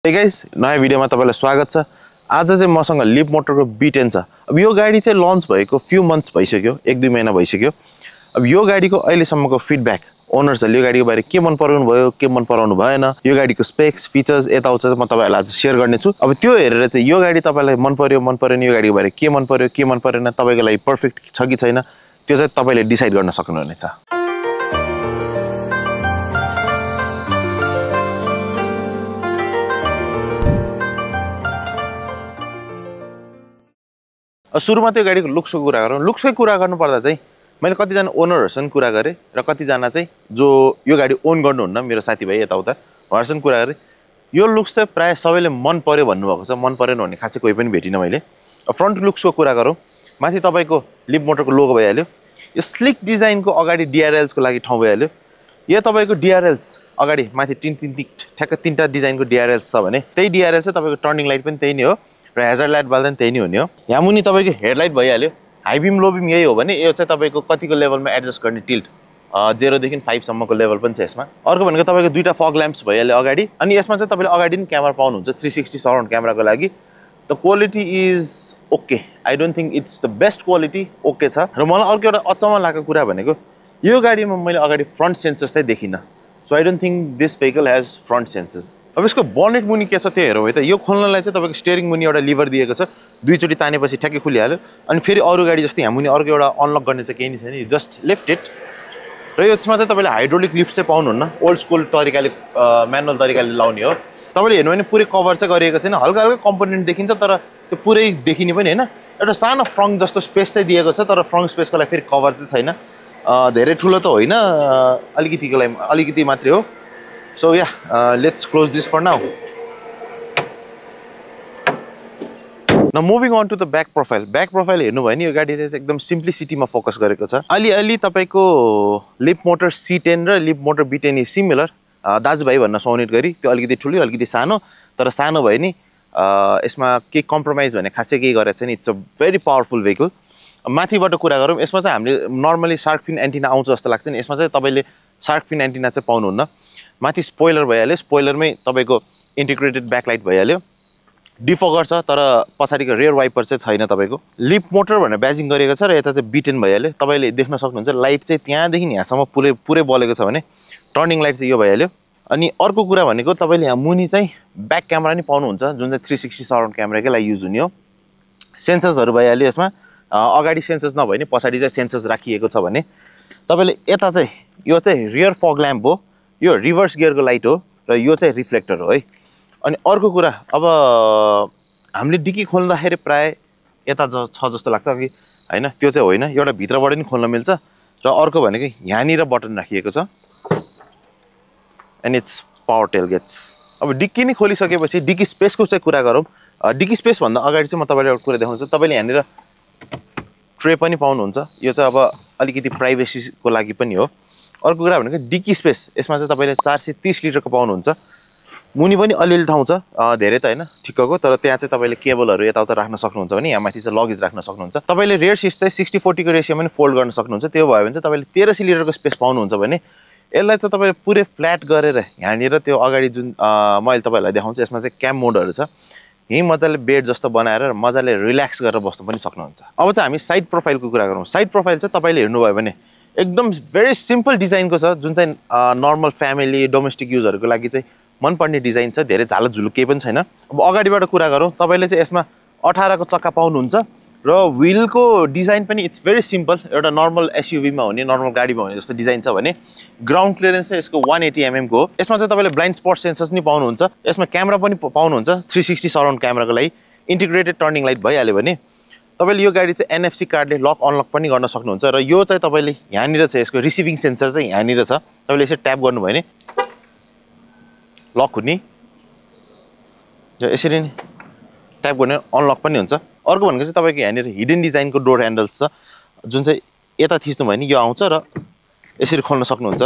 Hey guys, नयाँ भिडियोमा तपाईलाई स्वागत छ। आज चाहिँ मसँग लिप मोटरको B10 छ। अब यो गाडी चाहिँ लन्च भएको few months भइसक्यो, 1-2 महिना भइसक्यो। अब यो गाडीको अहिलेसम्मको फिडब्याक ओनर्सहरुले यो गाडीको बारे के मन पराउनु भयो, के मन पराउनु भएन, यो गाडीको स्पेक्स, फीचर्स यताउता म तपाईहरुलाई आज शेयर गर्ने छु। अब त्यो हेरेर चाहिँ यो गाडी तपाईलाई मन पर्यो, मन परेन, यो गाडीको बारे के मन पर्यो, के मन परेन, तपाईको लागि पर्फेक्ट छ कि छैन, त्यो चाहिँ तपाईले डिसाइड गर्न सक्नुहुनेछ। सुरुमा त्यो गाडीको लुक्सको कुरा गरौँ। लुक्सकै कुरा गर्नुपर्दा चाहिँ मैले कतिजना ओनरहरुसँग कुरा गरेँ र कतिजना चाहिँ जो यो गाडी ओन गर्नुहुन्न मेरो साथीभाइ यताउता उहाँहरुसँग कुरा गरेँ। यो लुक्स चाहिँ प्राय सबैले मन पर्यो भन्नुभएको छ, मन परेन भन्ने खासै कोही पनि भेटिन मैले। फ्रन्ट लुक्सको कुरा गरौँ, माथि तपाईको लिप मोटरको लोगो भइहाल्यो। यो स्लिक डिजाइनको अगाडि DRLs को लागि ठाउँ भइहाल्यो। यो तपाईको DRLs अगाडि माथि ठ्याक्क तीनटा डिजाइनको DRLs छ भने त्यही DRL चाहिँ तपाईको टर्निङ लाइट पनि त्यही नै हो र हेजर्ड लाइट बाल्दा पनि त्यही नै हुने हो। यहाँ मुनि तपाईको हेडलाइट भइहाल्यो। हाई बिम लो बिम यही हो भने यो चाहिँ तपाईको कतिको लेभलमा एडजस्ट गर्ने टिल्ट 0 देखि 5 सम्मको लेभल पनि छ यसमा। अर्को भनेको तपाईको दुईटा फग ल्याम्प्स भइहाल्यो अगाडि, अनि यसमा चाहिँ तपाईले अगाडि पनि क्यामेरा पाउनुहुन्छ 360 सराउन्ड क्यामेराको लागि। The quality is okay, I don't think it's the best quality, okay छ। र मलाई अर्को एउटा अचम्म लागेको कुरा भनेको यो गाडीमा मैले अगाडि फ्रन्ट सेन्सर्स चाहिँ देखिन। So I don't think this vehicle has front sensors. अब यसको बनेट मुनि के छ त्यो हेरौँ है त। यो खोल्नलाई चाहिँ तपाईको स्टियरिङ मुनि एउटा लिभर दिएको छ, दुईचोटी तानेपछि ठ्याक्कै खुलिहाल्यो। अनि फेरि अरु गाडी जस्तै यहाँ मुनि अर्को एउटा अनलक गर्ने चाहिँ केही नि छैन, जस्ट लिफ्ट इट। र यसमा चाहिँ तपाईले हाइड्रोलिक लिफ्ट चाहिँ पाउनुहुन्न, ओल्ड स्कुल तरिकाले म्यानुअल तरिकाले लाउने हो। तपाईले हेर्नु भने पुरै कभर चाहिँ गरिएको छैन, हल्का हल्का कम्पोनेन्ट देखिन्छ तर त्यो पुरै देखिने पनि हैन। एउटा सानो फ्रङ्क जस्तो स्पेस चाहिँ दिएको छ तर फ्रङ्क स्पेसको लागि फेरि कभर चाहिँ छैन। धेरै ठुलो त होइन, अलिकतिको लागि अलिकति मात्रै हो। So yeah, let's close this for now. Now moving on to the back profile. Back profile हेर्नु भयो नि यो गाडीले चाहिँ एकदम सिम्प्लिसिटीमा फोकस गरेको छ। अलि तपाईको लिप मोटर C10 र लिप मोटर B10 सिमिलर, दाजुभाइ भन्न सुहाउने गरी। त्यो अलिकति ठुलो अलिकति सानो, तर सानो भयो नि यसमा के कम्प्रोमाइज भने खासै केही गरेको छैन। It's a very powerful vehicle. माथिबाट कुरा गरौँ, यसमा चाहिँ हामीले नर्मली शार्क फिन एन्टिना आउँछ जस्तो लाग्छ नि, यसमा चाहिँ तपाईले शार्क फिन एन्टिना चाहिँ पाउनुहुन्न। माथि स्पोइलर भइहाल्यो, स्पोइलरमै तपाईको इन्टिग्रेटेड ब्याकलाइट भइहाल्यो। डिफगर छ तर पछाडिको रियर वाइपर चाहिँ छैन तपाईको। लिप मोटर भनेर ब्याजिङ गरिएको छ र यता चाहिँ B10 भइहाल्यो। तपाईले देख्न सक्नुहुन्छ लाइट चाहिँ त्यहाँदेखि यहाँसम्म पुरै बलेको छ भने टर्निङ लाइट चाहिँ यो भइहाल्यो। अनि अर्को कुरा भनेको तपाईले यहाँ मुनि चाहिँ ब्याक क्यामेरा नि पाउनुहुन्छ, जुन चाहिँ 360 सराउन्ड क्यामेराकै लागि युज हुने हो। सेन्सर्सहरु भइहाल्यो यसमा, अगाडि सेन्सर्स नभए नि पछाडि चाहिँ सेन्सर्स राखिएको छ भने। तपाईले यता चाहिँ यो चाहिँ रियर फग ल्याम्प हो, यो रिभर्स गियरको लाइट हो र यो चाहिँ रिफ्लेक्टर हो है। अनि अर्को कुरा, अब हामीले डिकी खोल्दाखेरि प्राय यता छ जस्तो लाग्छ कि हैन, त्यो चाहिँ होइन, एउटा भित्रबाट नि खोल्न मिल्छ। र अर्को भनेको यहाँनिर बटन राखिएको छ एन्ड इट्स पावर टेलगेट्स। अब डिक्की नि खोलिसकेपछि डिक्की स्पेसको चाहिँ कुरा गरौँ। डिक्की स्पेस भन्दा अगाडि चाहिँ म तपाईलाई एउटा कुरा देखाउँछु। तपाईले यहाँनिर ट्रे पनि पाउनुहुन्छ, यो चाहिँ अब अलिकति प्राइभेसीको लागि पनि हो। अर्को कुरा भनेको डिक्की स्पेस, यसमा चाहिँ तपाईले 430 लिटरको पाउनुहुन्छ। मुनि पनि अलिअलि ठाउँ छ, धेरै त हैन ठिक्कको, तर त्यहाँ चाहिँ तपाईले केबलहरु यताउता राख्न सक्नुहुन्छ भने यहाँ माथि चाहिँ लगेज राख्न सक्नुहुन्छ। तपाईले रेयर सिट चाहिँ 60-40 को रेशियोमा पनि फोल्ड गर्न सक्नुहुन्छ। त्यो भयो भने चाहिँ तपाईले 1300 लिटरको स्पेस पाउनुहुन्छ भने यसलाई चाहिँ तपाईले पुरै फ्ल्याट गरेर यहाँनिर त्यो अगाडि जुन मैले तपाईलाई देखाउँछु यसमा चाहिँ क्याम मोडहरु छ, यही मजाले बेड जस्तो बनाएर मजाले रिल्याक्स गरेर बस्नु पनि सक्नुहुन्छ। अब चाहिँ हामी साइड प्रोफाइलको कुरा गरौँ। साइड प्रोफाइल चाहिँ तपाईले हेर्नुभयो भने एकदम भेरी सिम्पल डिजाइनको छ, जुन चाहिँ नर्मल फ्यामिली डोमेस्टिक युजहरुको लागि चाहिँ मनपर्ने डिजाइन छ। धेरै झाल झुलु केही पनि छैन। अब अगाडिबाट कुरा गरौँ, तपाईले चाहिँ यसमा 18 को चक्का पाउनुहुन्छ र व्हीलको डिजाइन पनि इट्स भेरी सिम्पल, एउटा नर्मल एसयुभी मा हुने नर्मल गाडीमा हुने जस्तो डिजाइन छ भने ग्राउन्ड क्लियरेन्स चाहिँ यसको 180 mm को हो। यसमा चाहिँ तपाईले ब्लाइन्ड स्पट सेन्सर्स नि पाउनुहुन्छ, यसमा क्यामेरा पनि पाउनुहुन्छ 360 सराउन्ड क्यामेराको लागि। इन्टिग्रेटेड टर्निङ लाइट भइहाल्यो भने तपाईले यो गाडी चाहिँ NFC कार्डले लक अनलक पनि गर्न सक्नुहुन्छ। र यो चाहिँ तपाईले यहाँनिर चाहिँ यसको रिसिभिङ सेन्सर चाहिँ यहाँनिर छ, तपाईले यसरी ट्याप गर्नुभयो भने लक हुने, यसरी नि ट्याप गर्ने अनलक पनि हुन्छ। अर्को भनेको चाहिँ तपाईको यहाँनिर हिडन डिजाइनको डोर ह्यान्डल्स छ, जुन चाहिँ यता थिच्नु भयो नि यो आउँछ र यसरी खोल्न सक्नुहुन्छ,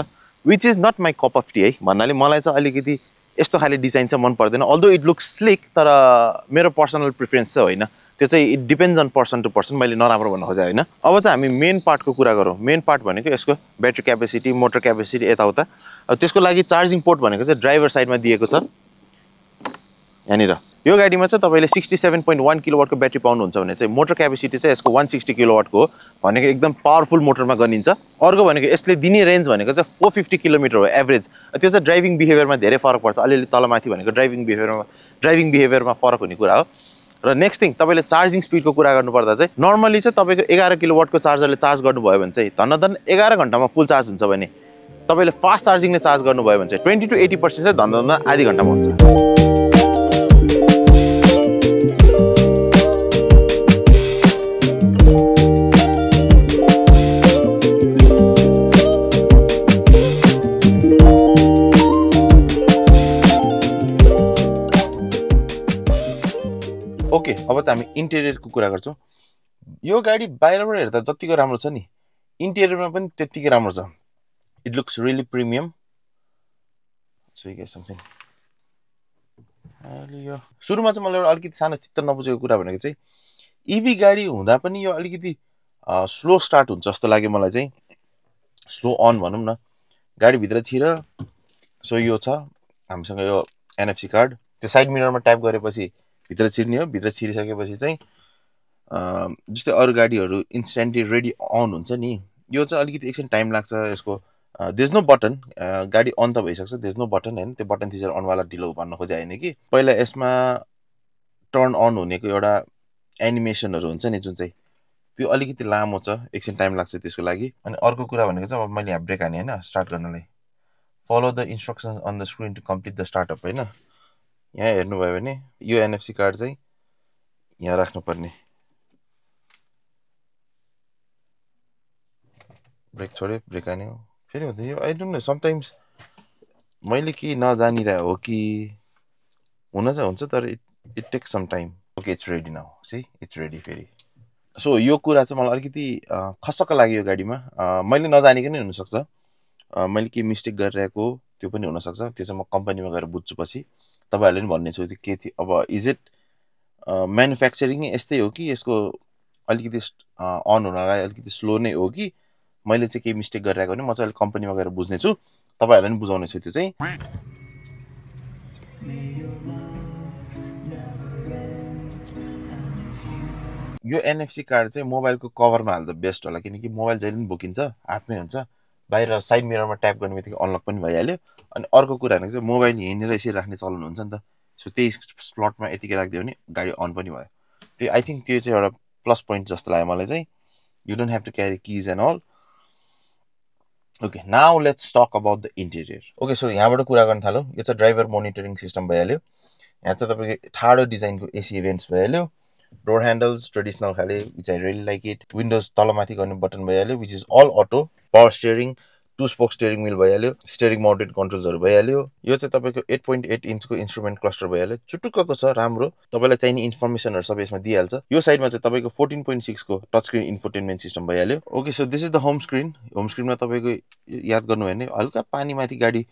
which is not my cup of tea है। भन्नाले मलाई चाहिँ अलिकति यस्तो खाले डिजाइन चाहिँ मन पर्दैन, अल्दो इट लुक्स स्लिक, तर मेरो पर्सनल प्रिफरेन्स चाहिँ होइन, त्यो चाहिँ it depends on person to person. मैले नराम्रो भन्न खोजेँ होइन। अब चाहिँ हामी मेन पार्टको कुरा गरौँ। मेन पार्ट भनेको यसको ब्याट्री क्यापेसिटी, मोटर क्यापेसिटी यताउता। त्यसको लागि चार्जिङ पोर्ट भनेको चाहिँ ड्राइभर साइडमा दिएको छ। यहाँनिर यो गाडीमा चाहिँ तपाईँले 67.1 किलोवाटको ब्याट्री पाउनुहुन्छ भने चाहिँ मोटर क्यापेसिटी चाहिँ यसको 160 किलोवाटको हो भनेको एकदम पावरफुल मोटरमा गनिन्छ। अर्को भनेको यसले दिने रेन्ज भनेको चाहिँ 450 किलोमिटर हो एभरेज। त्यो चाहिँ ड्राइभिङ बिहेभियरमा धेरै फरक पर्छ, अलिअलि तलमाथि भनेको ड्राइभिङ बिहेभियरमा फरक हुने कुरा हो। र नेक्स्ट थिङ तपाईँले चार्जिङ स्पिडको कुरा गर्नुपर्दा चाहिँ नर्मली चाहिँ तपाईँको 11 किलोवाटको चार्जरले चार्ज गर्नुभयो भने चाहिँ धनधन 11 घन्टामा फुल चार्ज हुन्छ भने तपाईँले फास्ट चार्जिङले चार्ज गर्नुभयो भने चाहिँ 20 to 80% चाहिँ धनधन आधी घन्टामा हुन्छ। ओके, अब चाहिँ हामी इन्टेरियरको कुरा गर्छौँ। यो गाडी बाहिरबाट हेर्दा जतिको राम्रो छ नि इन्टेरियरमा पनि त्यत्तिकै राम्रो छ। It looks really premium. So you get something. अहिले यो सुरुमा चाहिँ मलाई एउटा अलिकति सानो चित्त नबुझेको कुरा भनेको चाहिँ इभी गाडी हुँदा पनि यो अलिकति स्लो स्टार्ट हुन्छ जस्तो लाग्यो मलाई चाहिँ। स्लो अन भनौँ न, गाडीभित्र छिर। सो यो छ हामीसँग यो एनएफसी कार्ड, त्यो साइड मिररमा ट्याप गरेपछि भित्र छिर्ने हो। भित्र छिरिसकेपछि चाहिँ जस्तै अरू गाडीहरू इन्स्ट्यान्टली रेडी अन हुन्छ नि, यो चाहिँ अलिकति एकछिन टाइम लाग्छ यसको। देयर इज नो बटन, गाडी अन त भइसक्छ, देयर इज नो बटन होइन। त्यो बटन थिचेर अनवाला ढिलो भन्न खोजे होइन कि पहिला यसमा टर्न अन हुनेको एउटा एनिमेसनहरू हुन्छ नि जुन चाहिँ त्यो अलिकति लामो छ, एकछिन टाइम लाग्छ त्यसको लागि। अनि अर्को कुरा भनेको चाहिँ अब मैले यहाँ ब्रेक हाने होइन स्टार्ट गर्नलाई, follow the instructions on the screen to complete the startup होइन। यहाँ हेर्नुभयो भने यो एनएफसी कार्ड चाहिँ यहाँ राख्नुपर्ने। ब्रेक छोड्यो, ब्रेक हान्यो, फेरि हुँदैन। यो आई डोन्ट नो, समटाइम्स मैले के नजानिरहे हो कि हुन चाहिँ हुन्छ तर it takes some time. Okay, it's ready now, see it's ready फेरि। सो यो कुरा चाहिँ मलाई अलिकति खसक्क लाग्यो यो गाडीमा। मैले नजानेको नै हुनसक्छ, मैले के मिस्टेक गरिरहेको त्यो पनि हुनसक्छ। त्यो चाहिँ म कम्पनीमा गएर बुझ्छु पछि, तपाईँहरूले पनि भन्नेछु त्यो के थियो। अब इज इट म्यानुफ्याक्चरिङ यस्तै हो कि यसको अलिकति अन हुनलाई अलिकति स्लो नै हो कि मैले चाहिँ केही मिस्टेक गरिरहेको भने म चाहिँ अहिले कम्पनीमा गएर बुझ्नेछु, तपाईँहरूलाई पनि बुझाउनेछु त्यो चाहिँ। यो एनएफसी कार्ड चाहिँ मोबाइलको कभरमा हाल्दा बेस्ट होला, किनकि मोबाइल जहिले पनि बोकिन्छ, हातमै हुन्छ। बाहिर साइड मिररमा ट्याप गर्ने बित्तिकै अनलक पनि भइहाल्यो। अनि अर्को कुरा भनेको चाहिँ मोबाइल हिँडेर यसरी राख्ने चलन हुन्छ नि त, सो त्यही स्लटमा यतिकै राखिदियो भने गाडी अन पनि भयो। त्यो आई थिङ्क त्यो चाहिँ एउटा प्लस पोइन्ट जस्तो लाग्यो मलाई चाहिँ। You don't have to carry keys and all. Okay, now let's talk about the interior. Okay, so यहाँबाट कुरा गर्न थालौँ। यो चाहिँ ड्राइभर मोनिटरिङ सिस्टम भइहाल्यो। यहाँ चाहिँ तपाईँको ठाडो डिजाइनको एसी इभेन्ट्स भइहाल्यो। डोर ह्यान्डल्स ट्रेडिसनल खाले, which I really like it. Windows तलमाथि गर्ने बटन भइहाल्यो, which is all auto. Power steering, 2 spoke steering मिल भइहाल्यो। स्टियरिङ माउन्टेड कन्ट्रोल्सहरू भइहाल्यो। यो चाहिँ तपाईँको 8.8 इन्चको इन्स्ट्रुमेन्ट क्लस्टर भइहाल्यो। चुटुक्कको छ, राम्रो, तपाईँलाई चाहिने इन्फर्मेसनहरू सबै यसमा दिइहाल्छ। यो साइडमा चाहिँ तपाईँको 14.6 को टच स्क्रिन इन्फोटेनमेन्ट सिस्टम भइहाल्यो। Okay, so this is the home screen. Home स्क्रिनमा तपाईँको याद गर्नु भने हल्का पानीमाथि गाडी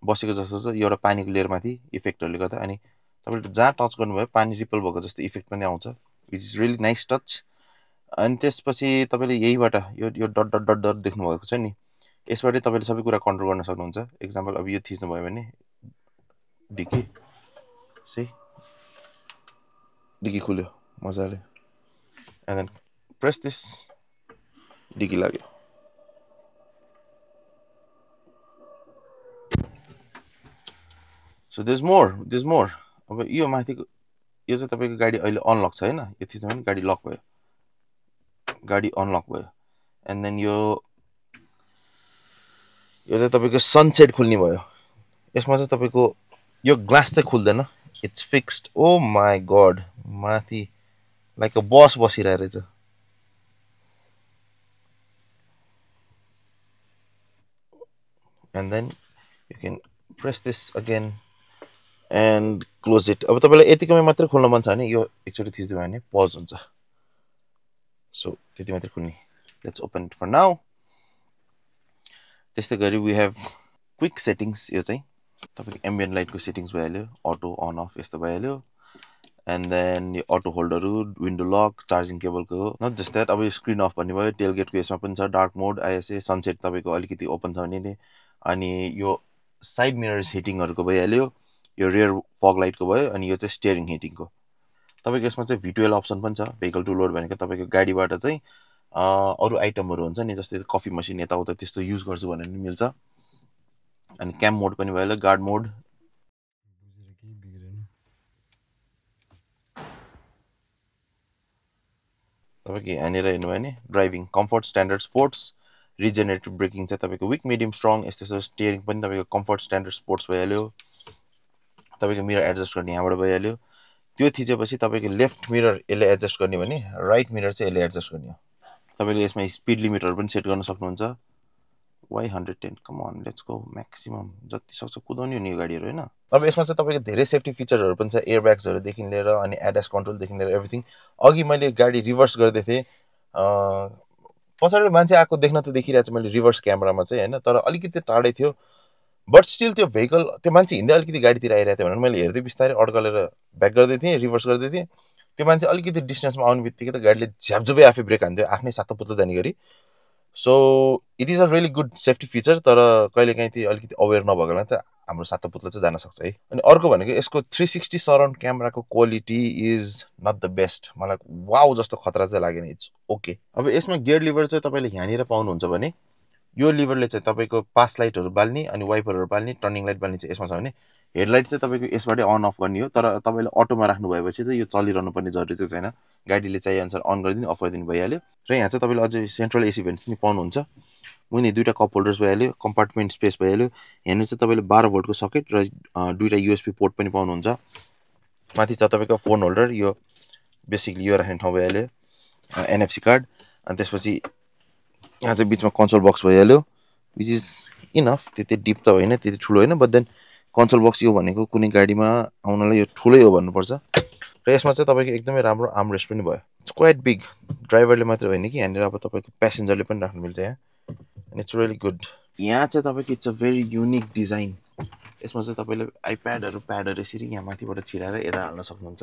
बसेको जस्तो छ, एउटा पानीको लेयरमाथि इफेक्टहरूले गर्दा। अनि तपाईँले जहाँ टच गर्नुभयो पानी रिपल भएको जस्तो इफेक्ट पनि आउँछ, which is really nice touch. अनि त्यसपछि तपाईँले यहीबाट यो डट डट डट डट देख्नुभएको छ नि, यसबाटै तपाईँले सबै कुरा कन्ट्रोल गर्न सक्नुहुन्छ। एक्जाम्पल अब यो थिच्नुभयो भने डिकी सही डिकी खुल्यो मजाले, and then press this, dickey लाग्यो। So this more. अब यो माथिको यो चाहिँ तपाईँको गाडी अहिले अनलक छ होइन, यो थिच्नु भने गाडी लक भयो, गाडी अनलक भयो। एन्ड देन यो चाहिँ तपाईँको सनसेट खुल्ने भयो। यसमा चाहिँ तपाईँको यो ग्लास चाहिँ खुल्दैन, it's fixed. Oh my God, माथि लाइक अ बस बसिरहेको रहेछ। And then you can press this again and close it. अब तपाईँलाई यतिकोमै मात्रै खोल्न मन छ भने यो एकचोटि थिच्दियो भने पज हुन्छ। सो त्यति मात्रै खुल्ने। Let's open it for now. त्यस्तै गरी वी हेभ क्विक सेटिङ्स। यो चाहिँ तपाईँको एम्बियन्ट लाइटको सेटिङ्स भइहाल्यो, अटो अन अफ यस्तो भइहाल्यो। एन्ड देन यो अटो होल्डरहरू, विन्डो लक, चार्जिङ केबलको हो, नट जस्ट द्याट। अब यो स्क्रिन अफ भन्ने भयो, टेलगेटको यसमा पनि छ, डार्क मोड, आइएसए, सनसेट तपाईँको अलिकति ओपन छ भने नि। अनि यो साइड मिरर्स हिटिङहरूको भइहाल्यो। यो रियर फग लाइटको भयो अनि यो चाहिँ स्टियरिङ हिटिङको। तपाईँको यसमा चाहिँ V12 अप्सन पनि छ, भेहिकल टु लोड भनेको तपाईँको गाडीबाट चाहिँ अरू आइटमहरू हुन्छ नि, जस्तै कफी मसिन यताउता त्यस्तो युज गर्छु भने पनि मिल्छ। अनि क्याम मोड पनि भयो, गार्ड मोड। तपाईँको यहाँनिर हेर्नुभयो भने driving comfort, standard, sports, regenerative braking चाहिँ तपाईँको विक, मिडियम, स्ट्रङ यस्तो। स्टियरिङ पनि तपाईँको कम्फर्ट, स्ट्यान्डर्ड, स्पोर्ट्स भइहाल्यो। तपाईँको मिरर एडजस्ट गर्ने यहाँबाट भइहाल्यो। त्यो थिचेपछि तपाईँको लेफ्ट मिरर यसले एडजस्ट गर्ने भने राइट मिरर चाहिँ यसले एडजस्ट गर्ने हो। तपाईँले यसमा स्पिड लिमिटहरू पनि सेट गर्न सक्नुहुन्छ। Why 110, come on let's go maximum, जति सक्छ कुदाउने हो नि यो गाडीहरू होइन। अब यसमा चाहिँ तपाईँको धेरै सेफ्टी फिचरहरू पनि छ, एयरब्याग्सहरूदेखि लिएर अनि एडएस कन्ट्रोलदेखि लिएर एभ्रिथिङ। अघि मैले गाडी रिभर्स गर्दै थिएँ, पछाडि मान्छे आएको देख्न त देखिरहेको छ मैले रिभर्स क्यामेरामा चाहिँ होइन, तर अलिकति टाढै थियो। बट स्टिल त्यो भेहिकल, त्यो मान्छे हिँड्दै अलिकति गाडीतिर आइरहेको थियो भनेर मैले हेर्दै बिस्तारै अड्कलेर ब्याक गर्दै थिएँ, रिभर्स गर्दै थिएँ। त्यो मान्छे अलिकति डिस्टेन्समा आउने बित्तिकै त गाडीले झ्यापझुपै आफै ब्रेक हान्थ्यो, आफ्नै सातो पुत्लो जाने गरी। So it is a really good safety feature, तर कहिलेकाहीँ त्यो अलिकति अवेर नभएको बेला त हाम्रो सातो पुत्लो चाहिँ जान सक्छ है। अनि अर्को भनेको यसको 360 सराउन्ड क्यामेराको quality is not the best, मलाई वाउ जस्तो खतरा चाहिँ लागेन, इट्स ओके। अब यसमा गियर लिभर चाहिँ तपाईँले यहाँनिर पाउनुहुन्छ भने यो लिभरले चाहिँ तपाईँको पास लाइटहरू बाल्ने अनि वाइपरहरू बाल्ने, टर्निङ लाइट बाल्ने चाहिँ यसमा छ भने हेडलाइट चाहिँ तपाईँको यसबाटै अन अफ गर्ने हो। तर तपाईँले अटोमा राख्नु भएपछि चाहिँ यो चलिरहनु पर्ने जरुरी चाहिँ छैन, गाडीले चाहिए अनुसार अन गरिदिनु, अफ गरिदिनु भइहाल्यो। र यहाँ चाहिँ तपाईँले अझै सेन्ट्रल एसी भेन्ट्स पनि पाउनुहुन्छ। मुनि दुईवटा कप होल्डर्स भइहाल्यो, कम्पार्टमेन्ट स्पेस भइहाल्यो। यहाँनिर चाहिँ तपाईँले 12 भोल्टको सकेट र दुईवटा युएसबी पोर्ट पनि पाउनुहुन्छ। माथि छ तपाईँको फोन होल्डर, यो बेसिकली यो राख्ने ठाउँ भइहाल्यो, एनएफसी कार्ड। अनि त्यसपछि यहाँ चाहिँ बिचमा कन्सोल बक्स भइहाल्यो, विच इज इनफ, त्यति डिप त होइन, त्यति ठुलो होइन। बट देन कन्सोल बक्स यो भनेको कुनै गाडीमा आउनलाई यो ठुलै हो भन्नुपर्छ। र यसमा चाहिँ तपाईँको एकदमै राम्रो आर्मरेस्ट पनि भयो, इट्स क्वाइट बिग। ड्राइभरले मात्र होइन कि यहाँनिर अब तपाईँको प्यासेन्जरले पनि राख्नु मिल्छ यहाँ, एन्ड इट्स रियली गुड। यहाँ चाहिँ तपाईँको it's a very unique design. यसमा चाहिँ तपाईँले प्याडहरू यसरी यहाँ माथिबाट छिराएर यता हाल्न सक्नुहुन्छ।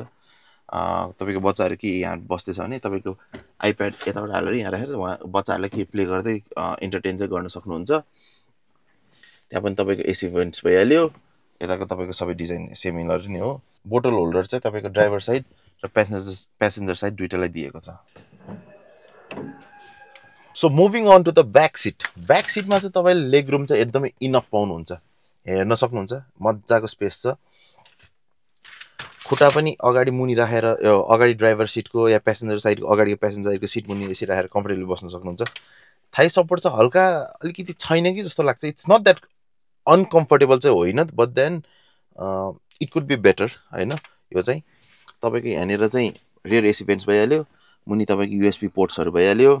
तपाईँको बच्चाहरू के यहाँ बस्दैछ भने तपाईँको आइप्याड यताबाट हालेर यहाँ राखेर उहाँ बच्चाहरूलाई के प्ले गर्दै इन्टरटेन चाहिँ गर्न सक्नुहुन्छ। त्यहाँ पनि तपाईँको एसी भेन्ट्स भइहाल्यो। यताको तपाईँको सबै डिजाइन सिमिलर नै हो। बोटल होल्डर चाहिँ तपाईँको ड्राइभर साइड र प्यासेन्जर साइड दुइटालाई दिएको छ। So moving on to the back seat. Back सिटमा चाहिँ तपाईँले लेग रुम चाहिँ एकदमै इनफ पाउनुहुन्छ, हेर्न सक्नुहुन्छ, मजाको स्पेस छ। खुट्टा पनि अगाडि मुनि राखेर अगाडि ड्राइभर सिटको या प्यासेन्जर साइडको अगाडिको प्यासेन्जर साइडको सिट मुनि यसरी राखेर कम्फर्टेबली बस्न सक्नुहुन्छ। थाइ सपोर्ट चाहिँ हल्का अलिकति छैन कि जस्तो लाग्छ, इट्स नट द्याट अनकम्फर्टेबल चाहिँ होइन, but then it could be better होइन। यो चाहिँ तपाईँको यहाँनिर चाहिँ रियर एसी भेन्ट्स भइहाल्यो, मुनि तपाईँको युएसबी पोर्ट्सहरू भइहाल्यो।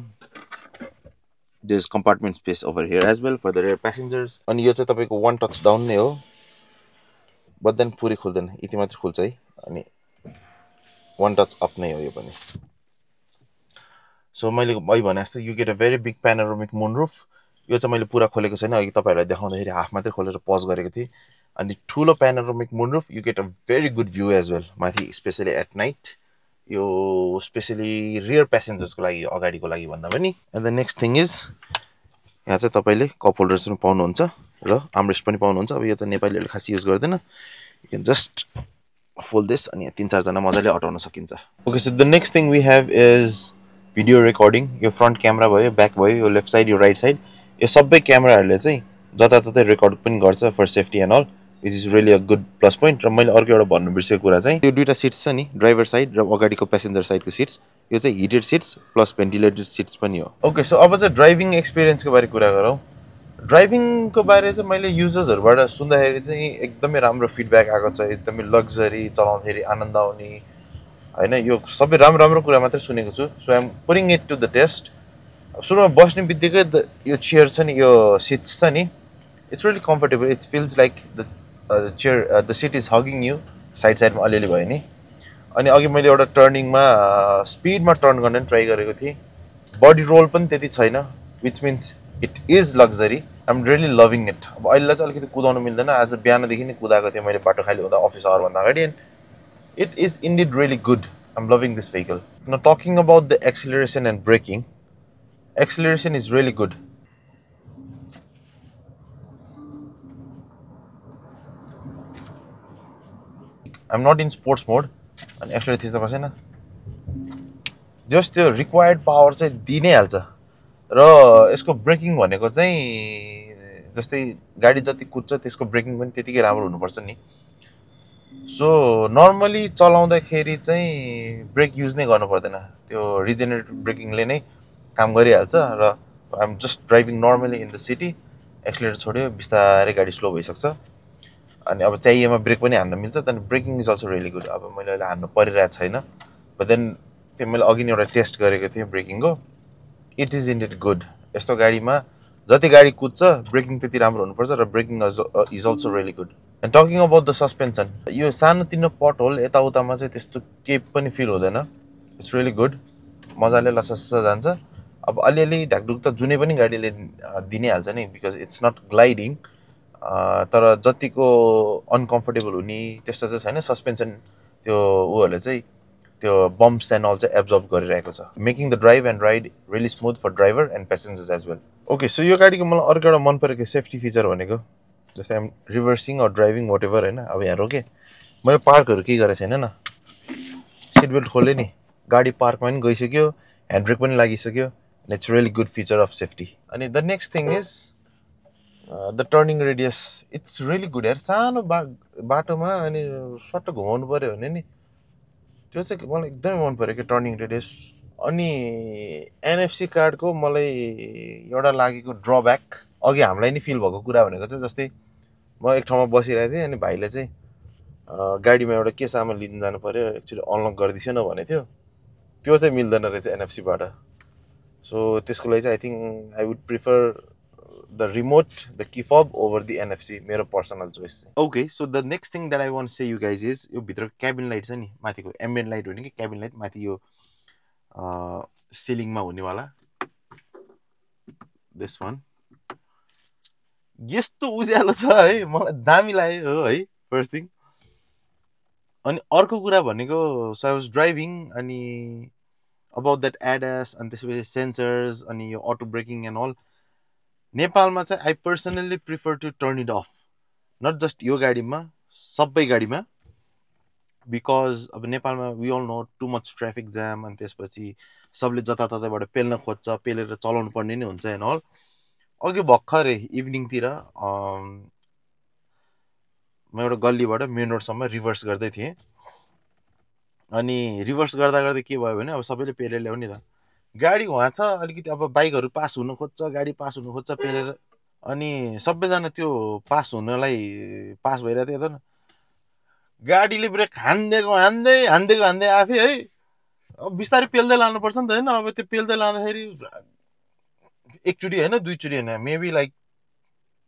There is compartment space over here as well for the rear passengers. अनि यो चाहिँ तपाईँको वान टच डाउन नै हो, बट देन पुरै खुल्दैन, यति मात्र खुल्छ है। अनि वान टच अप नै हो यो पनि। सो मैले अघि भने जस्तो you get a very big panoramic moonroof. यो चाहिँ मैले पुरा खोलेको छैन, अघि तपाईँहरूलाई देखाउँदाखेरि हाफ मात्रै खोलेर पज गरेको थिएँ। अनि ठुलो panoramic moonroof, you get a very good view as well माथि, स्पेसली एट नाइट। यो स्पेसली रियर प्यासेन्जर्सको लागि, अगाडिको लागि भन्दा पनि। And the next thing is यहाँ चाहिँ तपाईँले कप होल्डर्स पनि पाउनुहुन्छ र आर्मरेस्ट पनि पाउनुहुन्छ। अब यो त नेपालीहरूले खास युज गर्दैन, you can just fold this अनि 3-4 जना मजाले अटाउन सकिन्छ। Okay, so the next thing we have is video recording. यो फ्रन्ट क्यामेरा भयो, ब्याक भयो, यो लेफ्ट साइड, यो राइट साइड, यो सबै क्यामेराहरूले चाहिँ जताततै रेकर्ड पनि गर्छ for safety and all, which is really a good plus point. र मैले अर्को एउटा भन्नु बिर्सेको कुरा चाहिँ यो दुईवटा सिट्स छ नि, ड्राइभर साइड र अगाडिको प्यासेन्जर साइडको सिट्स, यो चाहिँ heated seats plus ventilated seats पनि हो। ओके, सो अब चाहिँ ड्राइभिङ एक्सपिरियन्सको बारे कुरा गरौँ। ड्राइभिङको बारे चाहिँ मैले युजर्सहरूबाट सुन्दाखेरि चाहिँ एकदमै राम्रो फिडब्याक आएको छ, एकदमै लग्जरी, चलाउँदाखेरि आनन्द आउने होइन, यो सबै राम्रो राम्रो कुरा मात्रै सुनेको छु। So I'm putting it to the test. सुरुमा बस्ने बित्तिकै यो चेयर छ नि, यो सिट्स छ नि, it's really comfortable, it feels like the chair the seat is hugging you, साइडमा अलिअलि भयो नि। अनि अघि मैले एउटा टर्निङमा स्पिडमा टर्न गर्ने ट्राई गरेको थिएँ, बडी रोल पनि त्यति छैन, which means it is luxury. I am really loving it. अब अहिले चाहिँ अलिकति कुदाउनु मिल्दैन, आज बिहानदेखि नै कुदाएको थिएँ मैले बाटो खाली हुँदा अफिस आवरभन्दा अगाडि, and it is indeed really good. I am loving this vehicle. Now talking about the acceleration and braking, acceleration is really good. I'm not in sports mode अनि एक्सलेटर थिच्न पर्दैन जस्ट त्यो रिक्वायर्ड पावर चाहिँ दिइ नै हाल्छ र यसको breaking भनेको चाहिँ जस्तै गाडी जति कुद्छ त्यसको ब्रेकिङ पनि त्यतिकै राम्रो हुनुपर्छ नि सो नर्मली चलाउँदाखेरि चाहिँ ब्रेक युज नै गर्नु पर्दैन त्यो रिजेनेरेटिभ ब्रेकिङले नै काम गरिहाल्छ र I'm just driving normally in the city accelerator छोड्यो बिस्तारै गाडी स्लो भइसक्छ अनि अब चाहिएमा ब्रेक पनि हान्न मिल्छ त्यहाँदेखि breaking is also really good अब मैले अहिले हान्नु परिरहेको छैन बट देन त्यो मैले अघि नै एउटा टेस्ट गरेको थिएँ ब्रेकिङको इट इज इन्डेड गुड यस्तो गाडीमा जति गाडी कुद्छ ब्रेकिङ त्यति राम्रो हुनुपर्छ र breaking is also really good and talking about the suspension यो सानोतिनो पट होल यताउतामा चाहिँ त्यस्तो केही पनि फिल हुँदैन इट्स रियली गुड मजाले लसस जान्छ अब अलिअलि ढाकढुक त जुनै पनि गाडीले दिनै हाल्छ नि बिकज इट्स नट ग्लाइडिङ तर जतिको अनकम्फर्टेबल हुने त्यस्तो चाहिँ छैन सस्पेन्सन त्यो उहरूले चाहिँ त्यो बम्प्स एन्ड अल चाहिँ एब्जर्ब गरिरहेको छ making the drive and ride really smooth for driver and passengers as well okay so यो गाडीको मलाई अर्को एउटा मन परेको सेफ्टी फिचर भनेको जस्तै I'm reversing or driving whatever होइन अब यहाँ रोकेँ मैले पार्कहरू केही गरेको छैन न सिट बेल्ट खोलेँ नि गाडी पार्कमा पनि गइसक्यो ह्यान्ड ब्रेक पनि लागिसक्यो and it's really good feature of safety अनि the next thing is the turning radius it's really good यार सानो बाटोमा अनि सट्ट घुमाउनु पऱ्यो भने नि त्यो चाहिँ मलाई एकदमै मन पऱ्यो कि टर्निङ रेडियस अनि एनएफसी कार्डको मलाई एउटा लागेको ड्रब्याक अघि हामीलाई नि फिल भएको कुरा भनेको चाहिँ जस्तै म एक ठाउँमा बसिरहेको थिएँ अनि भाइले चाहिँ गाडीमा एउटा के सामान लिन जानु पऱ्यो एक्चुअली अनलक गरिदिएन भने थियो त्यो चाहिँ मिल्दैन रहेछ एनएफसीबाट सो त्यसको लागि चाहिँ I think I would prefer the remote, the key fob over the NFC, मेरो पर्सनल चोइस चाहिँ okay so the next thing that I want say you guys is यो भित्र क्याबिन लाइट छ नि माथिको एम्बियन्ट लाइट हुने कि cabin light माथि यो सिलिङमा हुनेवाला दिस वान यस्तो उज्यालो छ है मलाई दामी लाग्यो हो है फर्स्ट थिङ अनि अर्को कुरा भनेको सो आई वाज ड्राइभिङ अनि अबाउट द्याट एडास अनि त्यसपछि सेन्सर्स अनि यो अटो ब्रेकिङ एन्ड अल नेपालमा चाहिँ I personally prefer to turn it off not just यो गाडीमा सबै गाडीमा बिकज अब नेपालमा we all know too much traffic jam अनि त्यसपछि सबले जताततैबाट पेल्न खोज्छ पेलेर चलाउनु पर्ने नै हुन्छ एन्ड अल अघि भर्खरै इभिनिङतिर म एउटा गल्लीबाट मेन रोडसम्म रिभर्स गर्दै थिएँ अनि रिभर्स गर्दा गर्दै के भयो भने अब सबैले पेलेर ल्याउने त गाडी उहाँ छ अलिकति अब बाइकहरू पास हुन खोज्छ गाडी पास हुन खोज्छ पेलेर अनि सबैजना त्यो पास हुनलाई पास भइरहेको थियो त गाडीले ब्रेक हान्दै आफै है अब बिस्तारै पेल्दै लानुपर्छ नि त होइन अब त्यो पेल्दै लाँदाखेरि एकचोटि होइन दुईचोटि होइन मेबी लाइक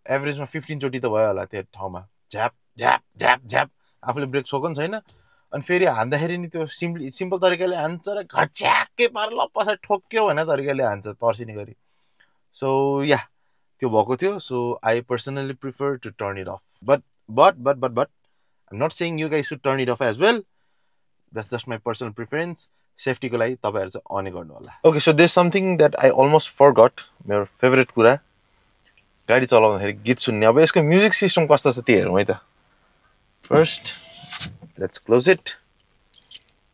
एभरेजमा 15 चोटि त भयो होला त्यो ठाउँमा झ्याप झ्याप झ्याप झ्याप आफूले ब्रेक छोको नि छैन अनि फेरि हान्दाखेरि नि त्यो सिम्पल तरिकाले हान्छ र घच्याक्कै पारेर लप्पसा ठोक्यो भन्ने तरिकाले हान्छ तर्सिने गरी सो या त्यो भएको थियो so I personally prefer to turn it off but I'm not saying you guys should turn it off as well that's just my personal preference सेफ्टीको लागि तपाईँहरू चाहिँ अनै गर्नु होला okay so there something that I almost forgot मेरो favourite कुरा गाडी चलाउँदाखेरि गीत सुन्ने अब यसको म्युजिक सिस्टम कस्तो छ त्यो हेरौँ है त फर्स्ट लेट्स क्लोज इट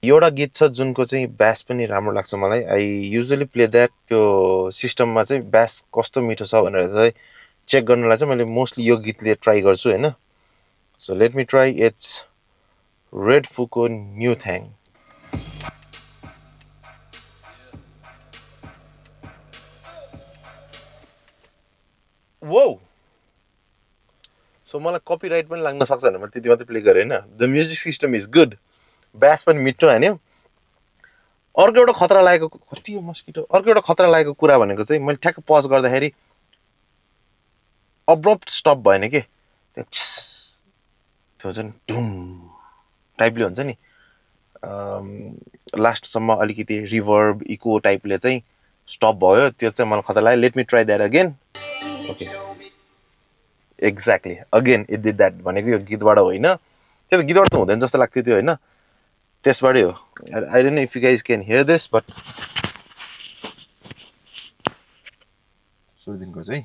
एउटा गीत छ जुनको चाहिँ ब्यास पनि राम्रो लाग्छ मलाई आई युजली प्ले द्याट त्यो सिस्टममा चाहिँ ब्यास कस्तो मिठो छ भनेर चाहिँ चेक गर्नलाई चाहिँ मैले मोस्टली यो गीतले ट्राई गर्छु होइन so let me try it's रेड फुको न्यू थ्याङ वो सो मलाई कपिराइट पनि लाग्न सक्छ भने मैले त्यति मात्रै प्ले गरेँ होइन the music system is good bash पनि मिठो हान्यो अर्को एउटा खतरा लागेको कति हो मस्किटो अर्को एउटा खतरा लागेको कुरा भनेको चाहिँ मैले ठ्याक्क पज गर्दाखेरि अब्रप्ट स्टप भएन कि त्यो चाहिँ ढुम टाइपले हुन्छ नि लास्टसम्म अलिकति रिभर्ब इको टाइपले चाहिँ स्टप भयो त्यो चाहिँ मलाई खतरा लाग्यो late me try that again okay exactly again it did that भनेको यो गीतबाट होइन त्यो त गीतबाट त हुँदैन जस्तो लाग्थ्यो त्यो होइन त्यसबाटै हो I don't know if you guys can hear this but सुरुदेखिको चाहिँ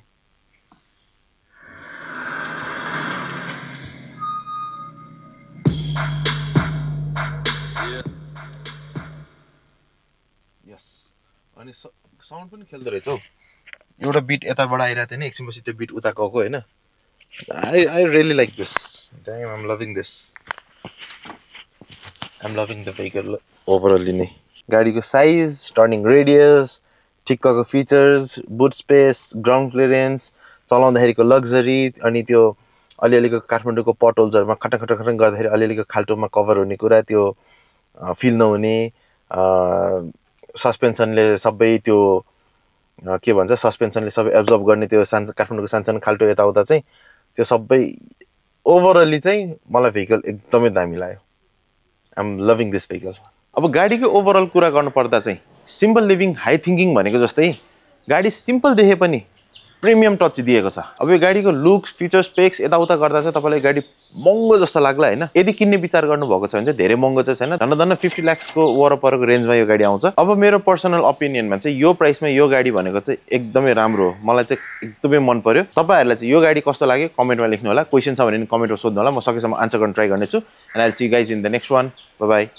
यस अनि साउन्ड पनि खेल्दो रहेछ हौ एउटा बिट यताबाट आइरहेको थियो नि एकछिनपछि त्यो बिट उता गएको होइन I really like this. Damn, I'm loving this. I'm loving the vehicle overall नै गाडीको साइज टर्निङ रेडियस ठिक्कको features boot space ground clearance चलाउँदाखेरिको लग्जरी अनि त्यो अलिअलिको काठमाडौँको पटहोल्सहरूमा खटखटखट गर्दाखेरि अलिअलिको खाल्टोमा कभर हुने कुरा त्यो फिल नहुने सस्पेन्सनले सबै त्यो के भन्छ सस्पेन्सनले सबै एब्जर्ब गर्ने त्यो काठमाडौँको सानसानो खाल्टो यताउता चाहिँ त्यो सबै ओभरअली चाहिँ मलाई भेहिकल एकदमै दामी लाग्यो I am loving this vehicle अब गाडीको ओभरअल कुरा गर्नुपर्दा चाहिँ सिम्पल लिभिङ हाई थिङ्किङ भनेको जस्तै गाडी सिम्पल देखे पनि प्रिमियम टच दिएको छ अब यो गाडीको लुक्स फिचर्स स्पेक्स यताउता गर्दा चाहिँ तपाईँलाई गाडी महँगो जस्तो लाग्ला होइन यदि किन्ने विचार गर्नुभएको छ भने चाहिँ धेरै महँगो चाहिँ छैन धन्न 50 लाखको वरपरको रेन्जमा यो गाडी आउँछ अब मेरो पर्सनल ओपिनियनमा चाहिँ यो प्राइसमा यो गाडी भनेको चाहिँ एकदमै राम्रो हो मलाई चाहिँ एकदमै मन पर्यो तपाईँहरूलाई चाहिँ यो गाडी कस्तो लाग्यो कमेन्टमा लेख्नु होला क्वेसन छ भने कमेन्टमा सोध्नु होला म सकेसम्म आन्सर गर्न ट्राई गर्नेछु and I will see you guys in the next one bye bye